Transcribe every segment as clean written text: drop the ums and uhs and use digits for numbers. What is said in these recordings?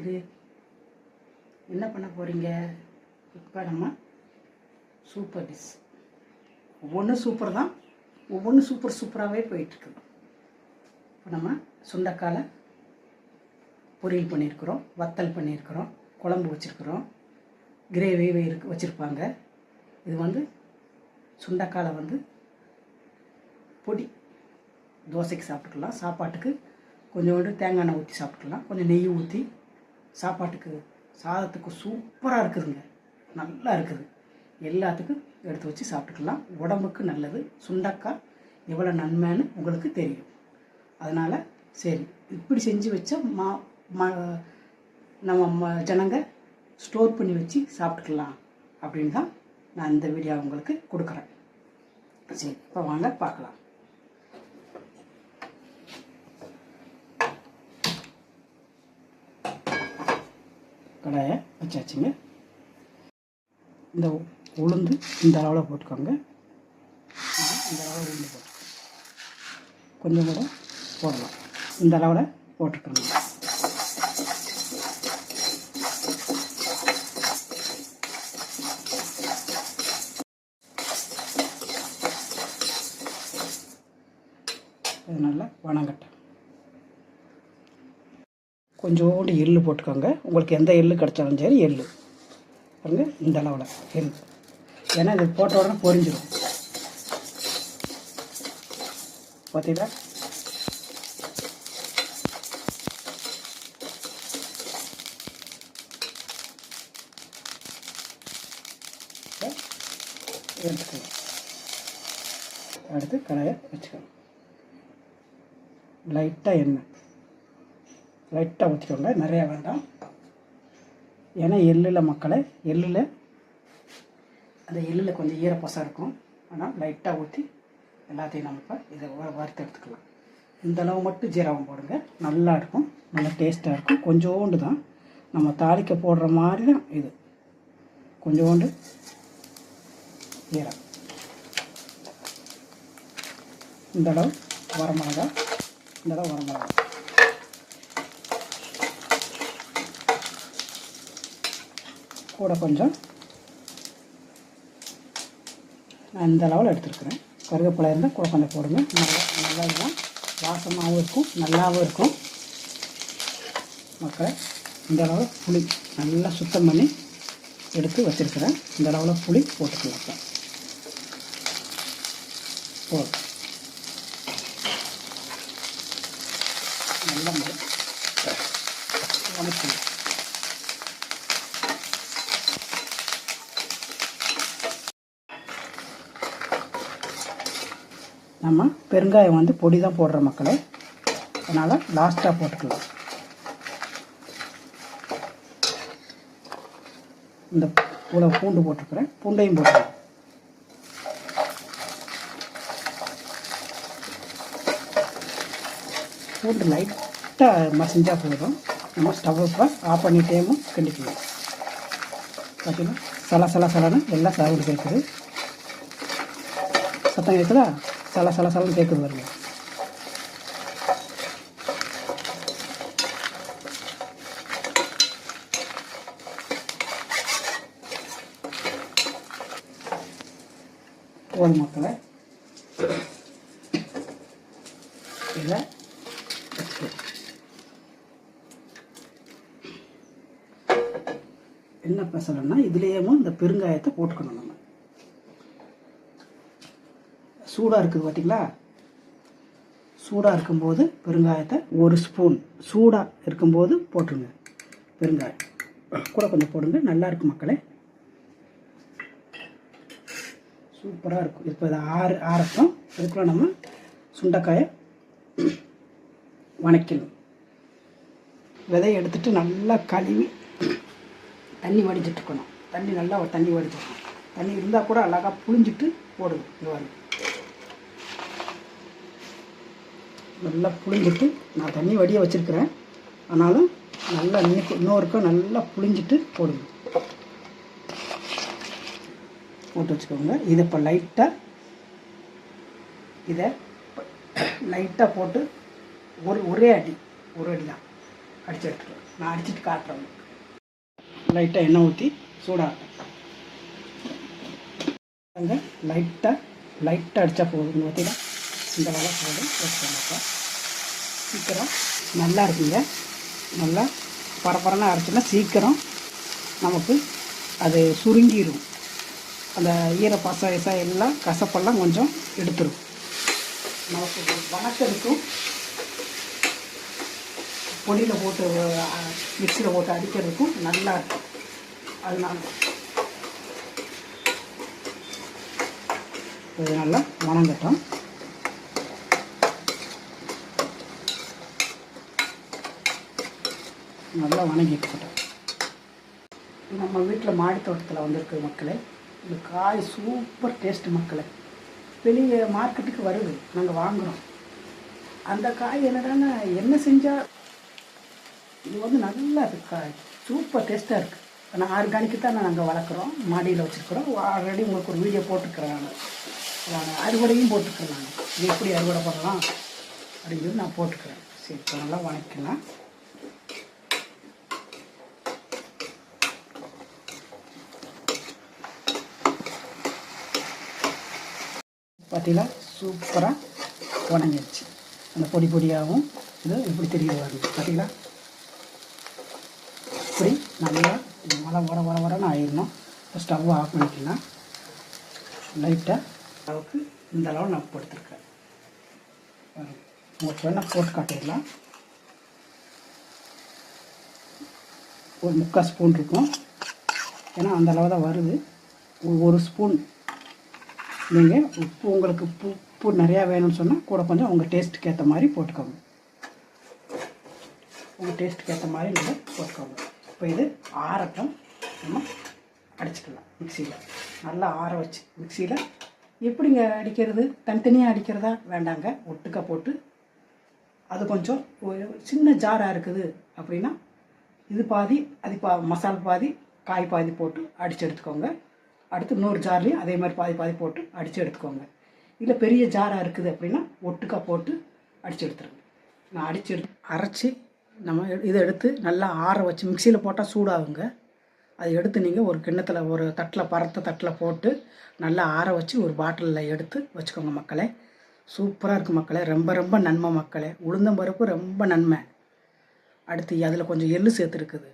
இருக்குது. என்ன பண்ண போகிறீங்க? இப்போ நம்ம சூப்பர் டிஷ், ஒவ்வொன்றும் சூப்பர் தான், ஒவ்வொன்றும் சூப்பராகவே போயிட்டுருக்குது. இப்போ நம்ம சுண்டைக்காலை பொரியல் பண்ணியிருக்கிறோம், வத்தல் பண்ணியிருக்கிறோம், குழம்பு வச்சுருக்குறோம், கிரேவி வச்சுருப்பாங்க. இது வந்து சுண்டைக்காலை வந்து பொடி, தோசைக்கு சாப்பிட்டுக்கலாம், சாப்பாட்டுக்கு கொஞ்சோண்டு தேங்காய் எண்ணெய் ஊற்றி சாப்பிட்டுக்கலாம், கொஞ்சம் நெய் ஊற்றி சாப்பாட்டுக்கு சாதத்துக்கு சூப்பராக இருக்குதுங்க, நல்லா இருக்குது. எல்லாத்துக்கும் எடுத்து வச்சு சாப்பிட்டுக்கலாம், உடம்புக்கு நல்லது. சுண்டைக்காய் எவ்வளோ நன்மைன்னு உங்களுக்கு தெரியும். அதனால் சரி, இப்படி செஞ்சு வச்சா நம்ம ஜனங்க ஸ்டோர் பண்ணி வச்சு சாப்பிட்டுக்கலாம் அப்படின்னு தான் நான் இந்த வீடியோ உங்களுக்கு கொடுக்குறேன். சரி, இப்போ வாங்க பார்க்கலாம். கடாயை வச்சாச்சுங்க. இந்த உளுந்து இந்த அளவில் போட்டுக்கோங்க. இந்த அளவில் உளுந்து போட்டு கொஞ்சம் கூட போடலாம். இந்த அளவில் போட்டுக்கணும். இது நல்லா வணங்கட்டும். கொஞ்சோண்டு எள்ளு போட்டுக்கோங்க. உங்களுக்கு எந்த எள்ளு கிடச்சாலும் சரி, எள்ளு பாருங்க, இந்த அளவில் எள்ளு. ஏன்னா இது போட்ட உடனே பொரிஞ்சிடும். பார்த்தீங்களா? எடுத்துக்கலாம். அடுத்து கடாயை வச்சுக்கோங்க. லைட்டாக எண்ணெய் லைட்டாக ஊற்றிக்கோங்க, நிறையா வேண்டாம். ஏன்னா எள்ளில் மக்களை, எள்ளில் அந்த எள்ளில் கொஞ்சம் ஈரப்பசம் இருக்கும். ஆனால் லைட்டாக ஊற்றி எல்லாத்தையும் நம்ம இப்போ இதை வறுத்து எடுத்துக்கலாம். இந்தளவு மட்டும் ஜீரகம் போடுங்க, நல்லா இருக்கும், நல்லா டேஸ்ட்டாக இருக்கும். கொஞ்சோண்டு தான் நம்ம தாளிக்க போடுற மாதிரி தான் இது. கொஞ்சோண்டு ஜீரகம், இந்தளவு வரமிளகா, இந்தளவு வரமிளகா, கூட கொஞ்சம் நான் இந்த அளவில் எடுத்துருக்குறேன். கருவேப்பிலை இருந்தால் கூட கொஞ்சம் போடுங்க. நல்லா இதெல்லாம் வாசமாகவும் இருக்கும், நல்லாவும் இருக்கும். மக்களை இந்த அளவில் புளி நல்லா சுத்தம் பண்ணி எடுத்து வச்சுருக்கிறேன். இந்த அளவில் புளி போட்டுக்கலாம். போதும். நல்லா வணக்கம். நம்ம பெருங்காயம் வந்து பொடி தான் போடுற மக்களே, அதனால் லாஸ்ட்டாக போட்டுக்கலாம். இந்த இவ்வளோ பூண்டு போட்டுக்கிறேன், பூண்டையும் போட்டுக்கலாம். பூண்டு லைட்டாக மசிஞ்சால் போதும். நம்ம ஸ்டவ் இப்போ ஆஃப் பண்ணிட்டேமும் கிண்டிக்கலாம். பார்த்தீங்கன்னா சலன்னு எல்லாம் சவுண்டு கேட்குது. சத்தம் கேட்குதா? சலன்னு கேட்குது பாருங்க. போதும் மக்களை, இதை என்ன பேசலைன்னா இதுலேயும் இந்த பெருங்காயத்தை போட்டுக்கணும். நம்ம சூடாக இருக்குது பார்த்தீங்களா? சூடாக இருக்கும்போது பெருங்காயத்தை ஒரு ஸ்பூன் சூடாக இருக்கும்போது போட்டுருங்க. பெருங்காயம் கூட கொஞ்சம் போடுங்க, நல்லா இருக்கும் மக்களே, சூப்பராக இருக்கும். இப்போ இதை ஆறட்டும். இதுக்குள்ள நம்ம சுண்டைக்காயை வணக்கணும். விதையை எடுத்துட்டு நல்லா கழுவி தண்ணி வடிச்சிட்டுக்கணும். நல்லா தண்ணி வடிச்சிடணும். தண்ணி இருந்தால் கூட அழகாக புழிஞ்சிட்டு போடுங்க. இந்த மாதிரி நல்லா புழிஞ்சிட்டு, நான் தண்ணி வடிய வச்சுருக்கிறேன், ஆனாலும் நல்லா இன்னொருக்கும் நல்லா புழிஞ்சிட்டு போடுங்க. போட்டு வச்சுக்கோங்க. இதை இப்போ லைட்டாக போட்டு ஒரே அடி தான் அடித்து எடுத்துக்கலாம். நான் அடிச்சுட்டு காட்டுறேன். லைட்டாக எண்ணெய் ஊற்றி சூடாகும். அங்கே லைட்டாக அடித்தா போதும். ஊற்றினா இந்த வேலை போதும். வச்சுக்கோங்க. சீக்கிரம் நல்லா இருக்குங்க. நல்லா பரபரன்னு அரைச்சோன்னா சீக்கிரம் நமக்கு அது சுருங்கிடும். அந்த ஈரப்பசை எல்லாம் கசப்பெல்லாம் கொஞ்சம் எடுத்துடும். நமக்கு வணக்கத்துக்கும் பொடியில் போட்டு மிக்சியில் போட்டு அடிக்கிறதுக்கும் நல்லா இருக்கும். அதனால இது நல்லா வணங்கட்டும். நல்லா வணங்கிட்டு நம்ம வீட்டில் மாடி தோட்டத்தில் வந்திருக்கு மக்களே. இந்த காய் சூப்பர் டேஸ்ட்டு மக்களே. வெளியே மார்க்கெட்டுக்கு வருது, நாங்கள் வாங்குகிறோம். அந்த காய் என்னடான்னா என்ன செஞ்சால் இது வந்து நல்லா இருக்குது. காய் சூப்பர் டேஸ்ட்டாக இருக்குது. ஆனால் ஆர்கானிக்கு தான் நாங்கள் வளர்க்குறோம், மாடியில் வச்சுருக்குறோம். ஆல்ரெடி உங்களுக்கு ஒரு வீடியோ போட்டுருக்குறேன். நான் அறுவடையும் போட்டுருக்குறேன். நான் இது எப்படி அறுவடை பண்ணலாம் அப்படிங்கிறது நான் போட்டுக்கிறேன். சரி, இப்போ நல்லா வணக்கலாம். பார்த்தீங்களா, சூப்பராக உணங்கிடுச்சு. அந்த பொடி பொடியாகவும் இது எப்படி தெரியுது வருது பார்த்தீங்களா. இப்படி நல்லா வரன்னு ஆயிடணும். இப்போ ஸ்டவ் ஆஃப் பண்ணிக்கலாம். லைட்டாக அளவுக்கு இந்த அளவு நான் போட்டுருக்கேன். உங்களுக்கு வேணால் போட்டு காட்டிடலாம். ஒரு 3/4 ஸ்பூன் இருக்கும். ஏன்னா அந்த அளவு தான் வருது. ஒரு ஸ்பூன் நீங்கள் உப்பு, உங்களுக்கு உப்பு நிறையா வேணும்னு சொன்னால் கூட கொஞ்சம் உங்கள் டேஸ்ட்டுக்கு ஏற்ற மாதிரி போட்டுக்கோங்க. உங்கள் டேஸ்ட்டுக்கு ஏற்ற மாதிரி நீங்கள் போட்டுக்கோங்க. இப்போ இது ஆறட்டும். நம்ம அடிச்சுக்கலாம் மிக்சியில். நல்லா ஆற வச்சு மிக்சியில் எப்படிங்க அடிக்கிறது, தனித்தனியாக அடிக்கிறதா வேண்டாங்க, ஒட்டுக்கா போட்டு. அது கொஞ்சம் ஒரு சின்ன ஜாராக இருக்குது அப்படின்னா இது பாதி அது மசாலா பாதி காய் பாதி போட்டு அடித்து எடுத்துக்கோங்க. அடுத்து இன்னொரு ஜார்லேயும் அதே மாதிரி பாதி போட்டு அடித்து எடுத்துக்கோங்க. இல்லை பெரிய ஜாராக இருக்குது அப்படின்னா ஒட்டுக்கா போட்டு அடித்து எடுத்துருங்க. நான் அரைச்சி நம்ம இதை எடுத்து நல்லா ஆற வச்சு மிக்சியில் போட்டால் சூடாகுங்க. அதை எடுத்து நீங்கள் ஒரு கிண்ணத்தில் ஒரு தட்டில் பரத்த தட்டில் போட்டு நல்லா ஆற வச்சு ஒரு பாட்டிலில் எடுத்து வச்சுக்கோங்க மக்களே. சூப்பராக இருக்குது மக்களே. ரொம்ப ரொம்ப நன்மை மக்களே. உளுந்தம்பருப்பு ரொம்ப நன்மை. அடுத்து அதில் கொஞ்சம் எள்ளு சேர்த்துருக்குது.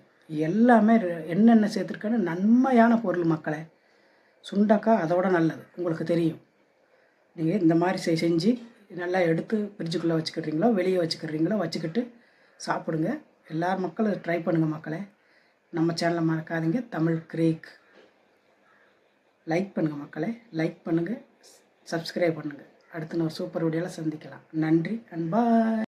எல்லாமே என்னென்ன சேர்த்துருக்குன்னு நன்மையான பொருள் மக்களே. சுண்டக்காய் அதோட நல்லது, உங்களுக்கு தெரியும். நீங்கள் இந்த மாதிரி செஞ்சு நல்லா எடுத்து ஃப்ரிட்ஜுக்குள்ளே வச்சுக்கிறீங்களோ வெளியே வச்சுக்கிறீங்களோ வச்சுக்கிட்டு சாப்பிடுங்க. எல்லார் மக்களும் ட்ரை பண்ணுங்கள் மக்களே. நம்ம சேனலை மறக்காதீங்க, தமிழ் கிரேக். லைக் பண்ணுங்கள் மக்களே, லைக் பண்ணுங்கள், சப்ஸ்கிரைப் பண்ணுங்கள். அடுத்து நான் ஒரு சூப்பர் வீடியோவில் சந்திக்கலாம். நன்றி அண்ட் பாய்.